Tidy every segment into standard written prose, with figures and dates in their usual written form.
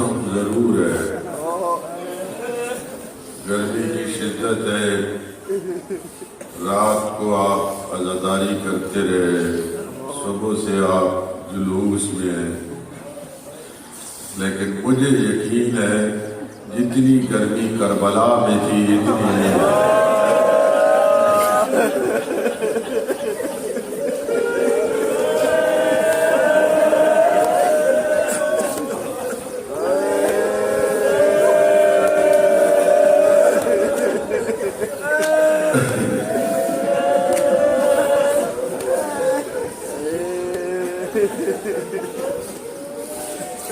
موسم ضرور ہے، گرمی کی شدت ہے، رات کو آپ عزاداری کرتے رہے، صبح سے آپ جلوس میں ہیں، لیکن مجھے یقین ہے جتنی گرمی کربلا میں تھی اتنی نہیں ہے۔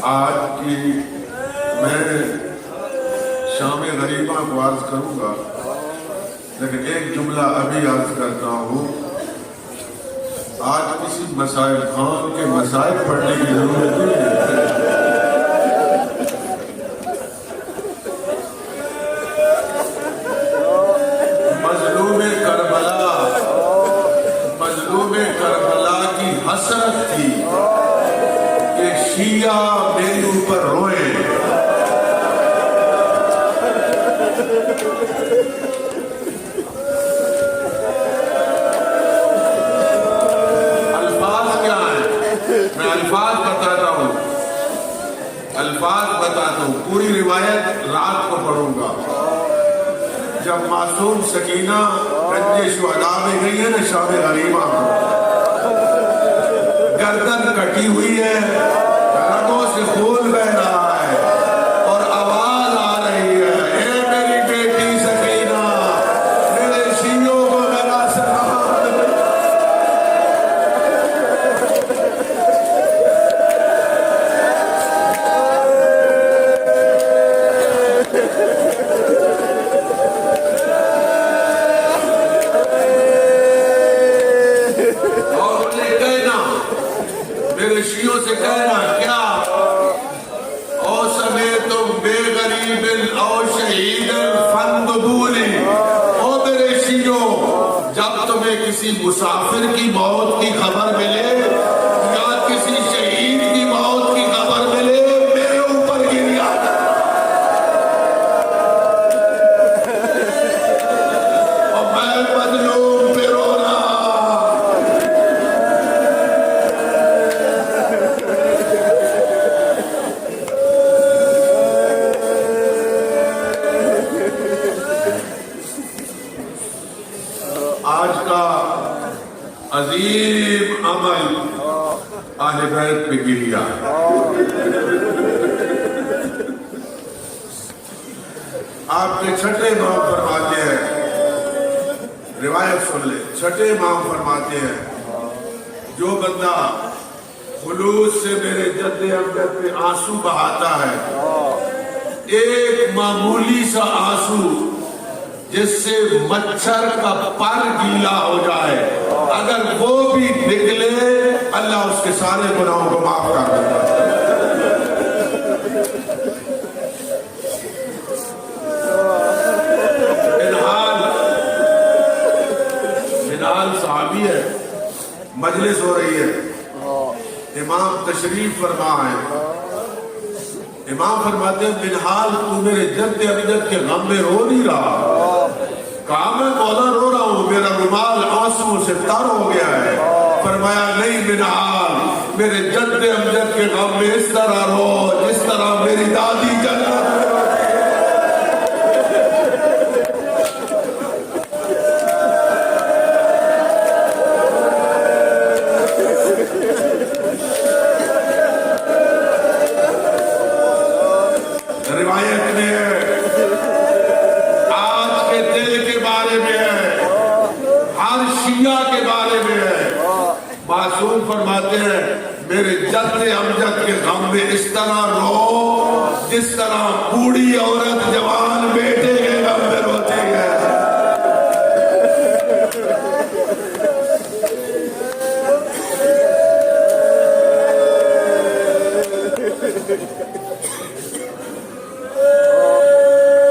آج کی میں شام غریبہ کو عرض کروں گا، لیکن ایک جملہ ابھی عرض کرتا ہوں۔ آج کسی مسائل خان کے مسائل پڑھنے کی ضرورت نہیں ہے۔ مظلوم کربلا کی حسرت تھی کہ شیعہ میرے اوپر روئے۔ الفاظ کیا ہیں؟ میں الفاظ بتاتا ہوں، پوری روایت رات کو پڑھوں گا۔ جب معصوم سکینہ گنج شہداء میں گئی ہے نا شام غریبہ کو، گردن کٹی ہوئی ہے، رگوں سے خون بہ رہا ہے اور آواز آ رہی ہے، اے میری بیٹی سکینہ، میرے شیعوں کو میرا سلام۔ میرے شیعوں سے کہنا کیا، او سمیتم بے غریب او شہید فاندبونی، او میرے شیعوں جب تمہیں کسی مسافر کی موت کی خبر ملے یا کسی شہید کی موت کی خبر ملے، میرے اوپر گریا۔ اور میں مظلوم پہ رو رہا۔ آج کا عظیم عمل اہل بیت پہ گریا ہے۔ آپ کے چھٹے امام فرماتے ہیں، روایت سن لیں، چھٹے امام فرماتے ہیں، جو بندہ خلوص سے میرے جد امجد پہ آنسو بہاتا ہے، ایک معمولی سا آنسو جس سے مچھر کا پر گیلا ہو جائے، اگر وہ بھی نکلے اللہ اس کے سارے گناہوں کو معاف کر دیتا ہے۔ منال صحابی ہے، مجلس ہو رہی ہے، امام تشریف فرما ہے، امام فرماتے ہیں منحال تو میرے جد امجد کے غم میں رو نہیں رہا؟ کہا میں مولا رو رہا ہوں، میرا رومال آنسو سے تر ہو گیا ہے۔ فرمایا نہیں منحال، میرے جد امجد کے غم میں اس طرح رو جس طرح میری دادی جنت میں روتی ہے۔ روایت میں آج کے دل کے بارے میں ہے، ہر شیعہ کے بارے میں ہے، معصوم فرماتے ہیں میرے جد امجد کے غم میں اس طرح رو جس طرح بوڑھی عورت جوان بیٹے کے غم میں روتی ہے۔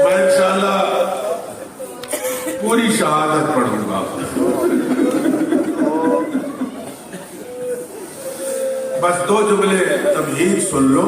میں انشاءاللہ پوری شہادت پڑھوں گا، بس دو جملے تمہید سن لو۔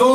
2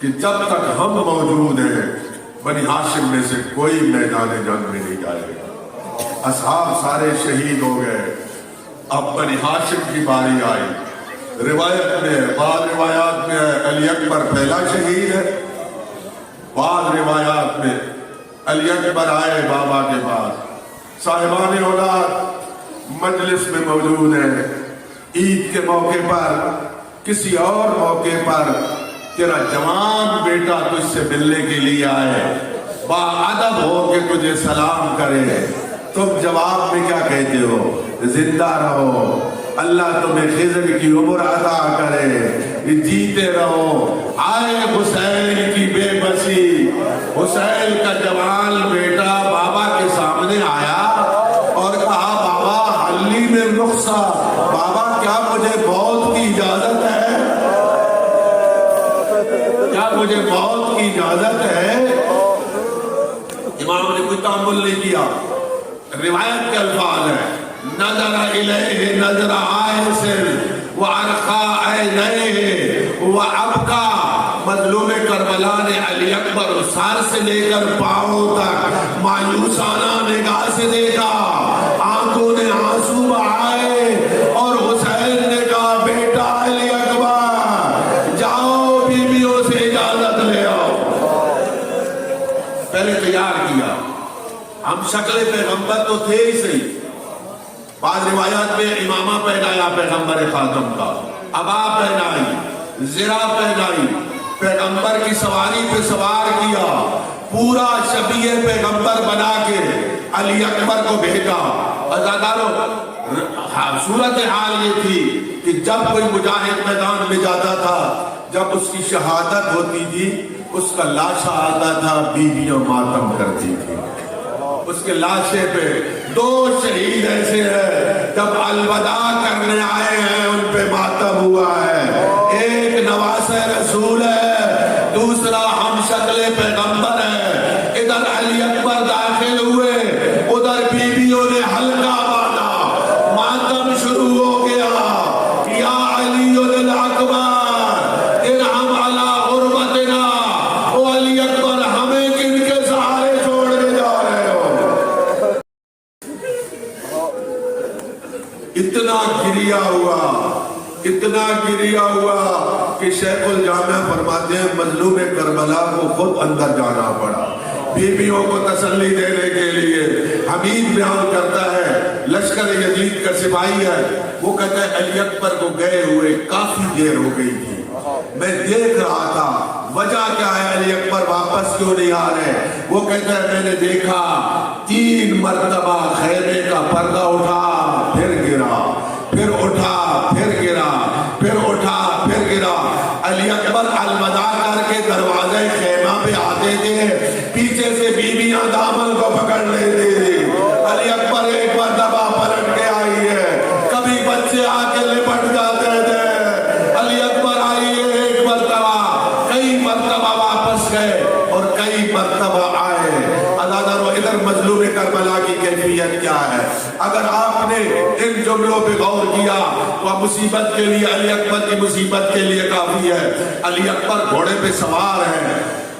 کہ جب تک ہم موجود ہیں بنی ہاشم میں سے کوئی میدان جنگ میں نہیں جائے گا۔ اصحاب سارے شہید ہو گئے، اب بنی ہاشم کی باری آئی۔ روایت میں بعض روایات میں علی اکبر پہلا شہید ہے، بعض روایات میں علی اکبر آئے بابا کے پاس، صاحبان اولاد مجلس میں موجود ہیں، عید کے موقع پر کسی اور موقع پر تیرا جوان بیٹا تجھ سے ملنے کے لیے آئے، باادب ہو کے تجھے سلام کرے، تم جواب میں کیا کہتے ہو؟ زندہ رہو، اللہ تمہیں خضر کی عمر عطا کرے، جیتے رہو۔ آئے حسین کی بے بسی، حسین کا جوان بیٹا بابا کے سامنے آیا اور کہا بابا حلی میں رخصہ، بابا کیا مجھے موت کی اجازت ہے؟ کیا مجھے موت کی اجازت ہے؟ امام نے کوئی تعامل نہیں کیا، روایت کے الفاظ ہیں، نظر الیہ نظر آئسر وعرقا عینیہ وابکا۔ مظلوم کربلا نے علی اکبر سر سے لے کر پاؤں تک مایوسانہ نگاہ سے دیکھا، آنکھوں نے آنسو بہائے اور حسین نے کہا بیٹا علی اکبر جاؤ بیویوں سے اجازت لے آؤ۔ پہلے تیار کیا، ہم شکل پیغمبر تو تھے ہی صحیح، بعض روایات میں امامہ پہنایا پیغمبر خاتم کا، عبا پہنائی، زرہ پہنائی، پیغمبر کی سواری پہ سوار کیا، پورا شبیہ پیغمبر بنا کے علی اکبر کو بھیجا۔ عزادارو صورتحال یہ تھی کہ جب کوئی مجاہد میدان میں جاتا تھا، جب اس کی شہادت ہوتی تھی اس کا لاشا آتا تھا، بیویاں ماتم کرتی تھی اس کے لاشے پہ۔ دو شہید ایسے ہیں جب الوداع کرنے آئے ہیں ان پہ ماتم ہوا ہے، ایک نواس رسول ہے، دوسرا ہم شکل پیغمبر ہے۔ ادھر علی اکبر داخل ہوئے، ادھر بیویوں نے حلقہ باندھا، ماتم شروع ہو گیا۔ یا علی الاکبر ارحم علی غربتنا، او علی اکبر ہمیں کن کے سہارے چھوڑنے جا رہے ہو؟ اتنا گریا ہوا، اتنا گریا ہوا کہ شیخ الجامع فرماتے ہیں مظلوم کربلا کو خود اندر جانا پڑا بیویوں کو تسلی دینے کے لیے۔ حمید بیان کرتا ہے، لشکر یزید کا سپاہی ہے، وہ کہتا ہے علی اکبر کو گئے ہوئے کافی دیر ہو گئی تھی، میں دیکھ رہا تھا وجہ کیا ہے، علی اکبر واپس کیوں نہیں آ رہے؟ وہ کہتا ہے میں نے دیکھا 3 مرتبہ خیمے کا پردہ اٹھا پھر گرا، پھر اٹھا پھر گرا، پھر اٹھا پھر گرا۔ علی اکبر الوداع کر کے دروازے خیمہ پہ آتے تھے، پیچھے سے بیویاں دامن کو پکڑ لیتی تھی۔ علی اکبر ایک مرتبہ پلٹ کے آئی ہے، کبھی بچے آ کے لپٹ جاتے تھے، علی اکبر آئی ہے ایک مرتبہ، کئی مرتبہ واپس گئے اور کئی مرتبہ آئے۔ عزادارو ادھر مظلوم کربلا کی کیفیت کیا ہے؟ اگر آپ نے ان جملوں پہ غور کیا تو مصیبت کے لیے علی اکبر کی مصیبت کے لیے کافی ہے۔ علی اکبر گھوڑے پہ سوار ہے،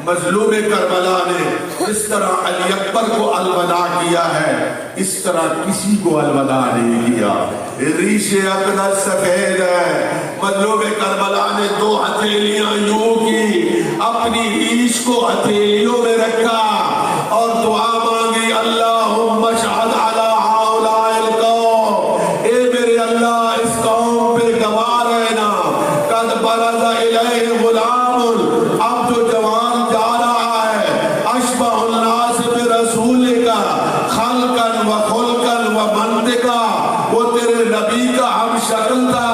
مظلوم کربلا نے اس طرح علی اکبر کو الوداع کیا ہے، اس طرح کسی کو الوداع نہیں کیا۔ ریش اقدس سفید ہے، مظلوم کربلا نے 2 ہتھیلیاں یوں کی، اپنی ریش کو ہتھیلیوں میں رکھا اور دعا مانگی، اللہم اشہد علی ہؤلاء القوم، اے میرے اللہ اس قوم پہ گواہ رہنا، قد برز الیہ غلام، اب جو جوان جا رہا ہے، اشبہ الناس برسولک خلقا و خلقا و منطقا، وہ تیرے نبی کا ہم شکل تھا،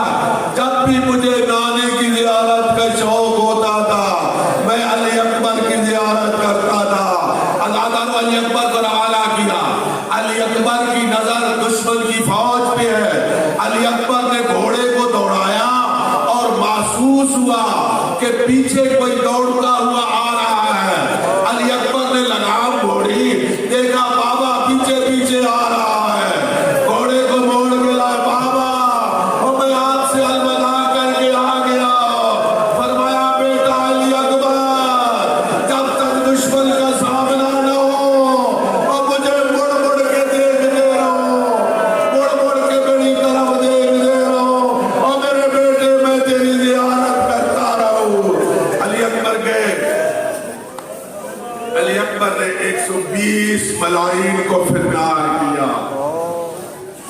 جب بھی مجھے نانے کی زیارت کا شوق ہوتا تھا میں علی اکبر کی زیارت کرتا تھا۔ علی اکبر کو روانہ کیا، نے 120 ملائین کو فرار کیا،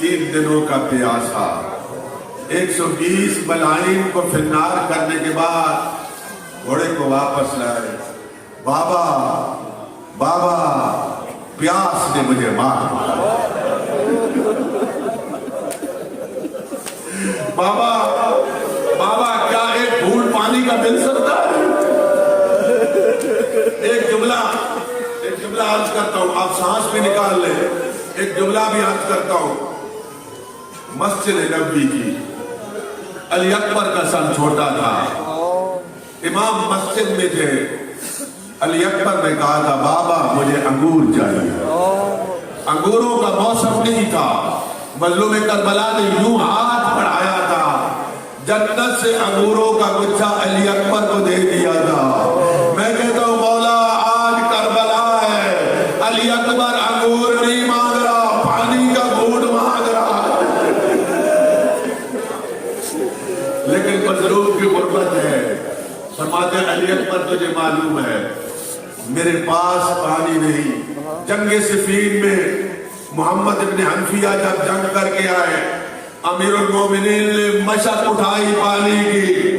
3 دنوں کا پیاسا۔ 120 ملائین کو فرار کرنے کے بعد گھوڑے کو واپس لائے۔ بابا بابا پیاس نے مجھے مارا، بابا بابا کیا ایک گھونٹ پانی کا مل سکتا ہے؟ ایک جملہ عرض کرتا ہوں، آپ سانس بھی نکال لیں۔ ایک جملہ بھی عرض کرتا ہوں۔ مسجد نبوی کی، علی اکبر کا سن چھوٹا تھا، امام مسجد میں تھے، علی اکبر نے کہا تھا بابا مجھے انگور چاہیے۔ انگوروں کا موسم نہیں تھا، مظلوم کربلا نے یوں ہاتھ بڑھایا تھا، جنت سے انگوروں کا گچھا علی اکبر کو دے دیا تھا۔ میں کہتا ہوں مولا آج کربلا ہے، علی اکبر انگور نہیں مانگ رہا، پانی کا گھونٹ مانگ رہا۔ لیکن مظلوم کی غربت ہے۔ فرماتے ہیں علی اکبر تجھے معلوم ہے میرے پاس پانی نہیں۔ جنگ صفین میں محمد ابن حنفیہ جب جنگ کر کے آئے، امیر المومنین نے مشق اٹھائی پانی کی،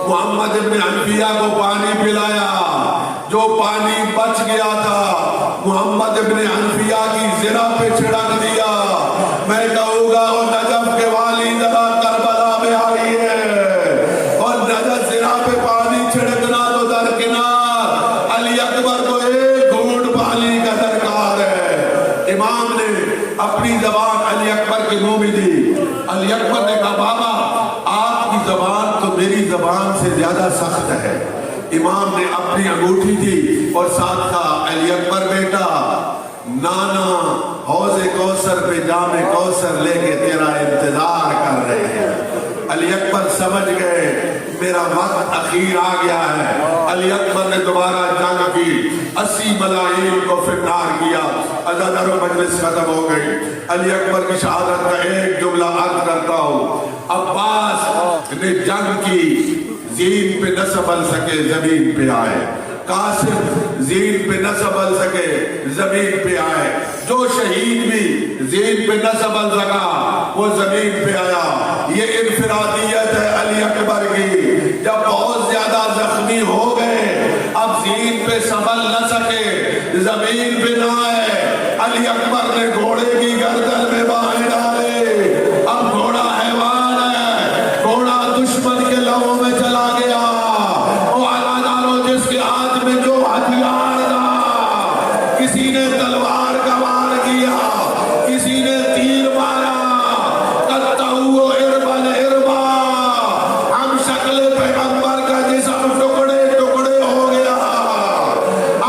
محمد ابن حنفیہ کو پانی پلایا۔ جو پانی بچ گیا تھا محمد ابن حنفیہ کی زرہ پہ چھڑک دیا۔ میں کہوں گا وہ نجف کے والی ذرا کربلا میں آئی ہے، اور نجف زرہ پہ پانی چھڑکنا تو درکنار، علی اکبر کو ایک گھونٹ پانی کا درکار ہے۔ امام نے اپنی زبان علی اکبر کے منہ میں دی۔ علی اکبر نے کہا بابا آپ کی زبان تو میری زبان سے زیادہ سخت ہے۔ امام نے اپنی انگوٹھی دی اور ساتھ کہا علی اکبر بیٹا، نانا حوض کوثر پہ جام کوثر لے کے تیرا انتظار کر رہے ہیں۔ علی اکبر سمجھ گئے میرا وقت اخیر آ گیا ہے۔ علی اکبر نے دوبارہ جنگ کی، 80 ملائین کو فرار کیا۔ عزادار و مجلس ختم ہو گئی۔ علی اکبر کی شہادت کا ایک جملہ عرض کرتا ہوں۔ عباس نے جنگ کی، زین پہ نہ سنبھل سکے زمین پہ آئے۔ قاسم زین پہ نہ سنبھل سکے زمین پہ آئے۔ جو شہید بھی زین پہ نہ سنبھل سکا وہ زمین پہ آیا۔ یہ انفرادیت ہے علی اکبر کی۔ جب بہت زیادہ زخمی ہو گئے، اب زین پہ سنبھل نہ سکے، زمین پہ نہ آئے، علی اکبر نے گھوڑے کی گردن میں بانھ ڈالے۔ اب گھوڑا حیوان ہے، گھوڑا دشمن کے لہو میں چلا گیا۔ وہ عزادارو جس کے ہاتھ میں جو ہتھیار تھا، کسی نے تلوار کا وار کیا، کسی نے تیر مارا، قطعو اربن اربا، ہم شکل پیغمبر کا جسم ٹکڑے ٹکڑے ہو گیا۔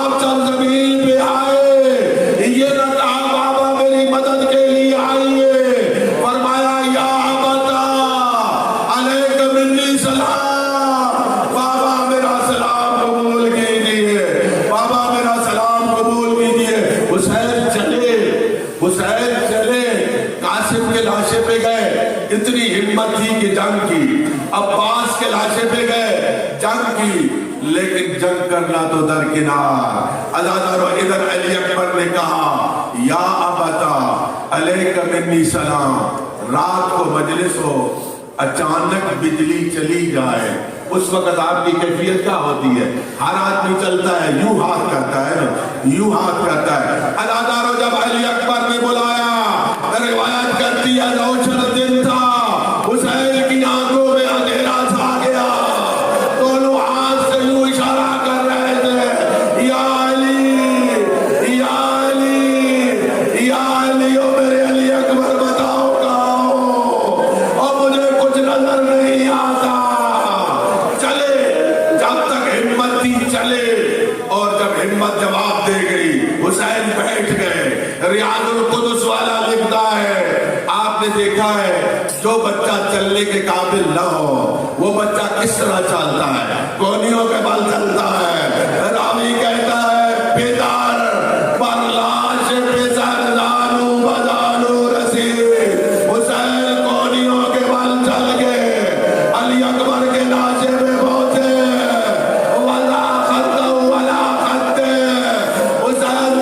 اب جب زمین پہ آئے، یہ نہ کہا بابا میری مدد کے لیے آئیے، فرمایا یا ابتا علیک منی سلام، بابا میرا سلام قبول کیجئے، بابا میرا سلام قبول کیجئے۔ حسین چلے، قاسم کے لاشے پہ گئے، اتنی ہمت تھی کہ جنگ کی۔ عباس کے لاشے پہ گئے، جنگ کی، لیکن جنگ کرنا تو درکنار۔ عزادارو ادھر علی اکبر نے کہا یا ابتا علیک منی سلام۔ رات کو مجلس ہو، اچانک بجلی چلی جائے، اس وقت آپ کی کیفیت کیا ہوتی ہے؟ ہر آدمی چلتا ہے یوں ہاتھ کرتا ہے نا، یوں ہاتھ کرتا ہے۔ عزادارو جب علی اکبر نے بلایا، روایت کرتی ہے روشن دن تھا، حسین کی آنکھوں میں اندھیرا چھا گیا، دونوں ہاتھ سے یوں اشارہ کر رہے تھے یا علی یا علی یا علی، او میرے علی اکبر بتاؤ کہاں ہو، اور مجھے کچھ نظر نہیں آتا۔ چلے جب تک ہمت تھی چلے، اور جب ہمت جواب دے گئی حسین بیٹھ گئے۔ ریاض القدس والا لکھتا ہے آپ نے دیکھا ہے جو بچہ چلنے کے قابل نہ ہو وہ بچہ کس طرح چلتا ہے؟ کونیوں کے بل چلتا ہے۔ راوی کہتا ہے بیدار پر لاش پہ زردانو بدانو رسی، حسین کونیوں کے بل چل گئے، علی اکبر کے لاشے پہ پہنچے، ولا خط ولا خط، حسین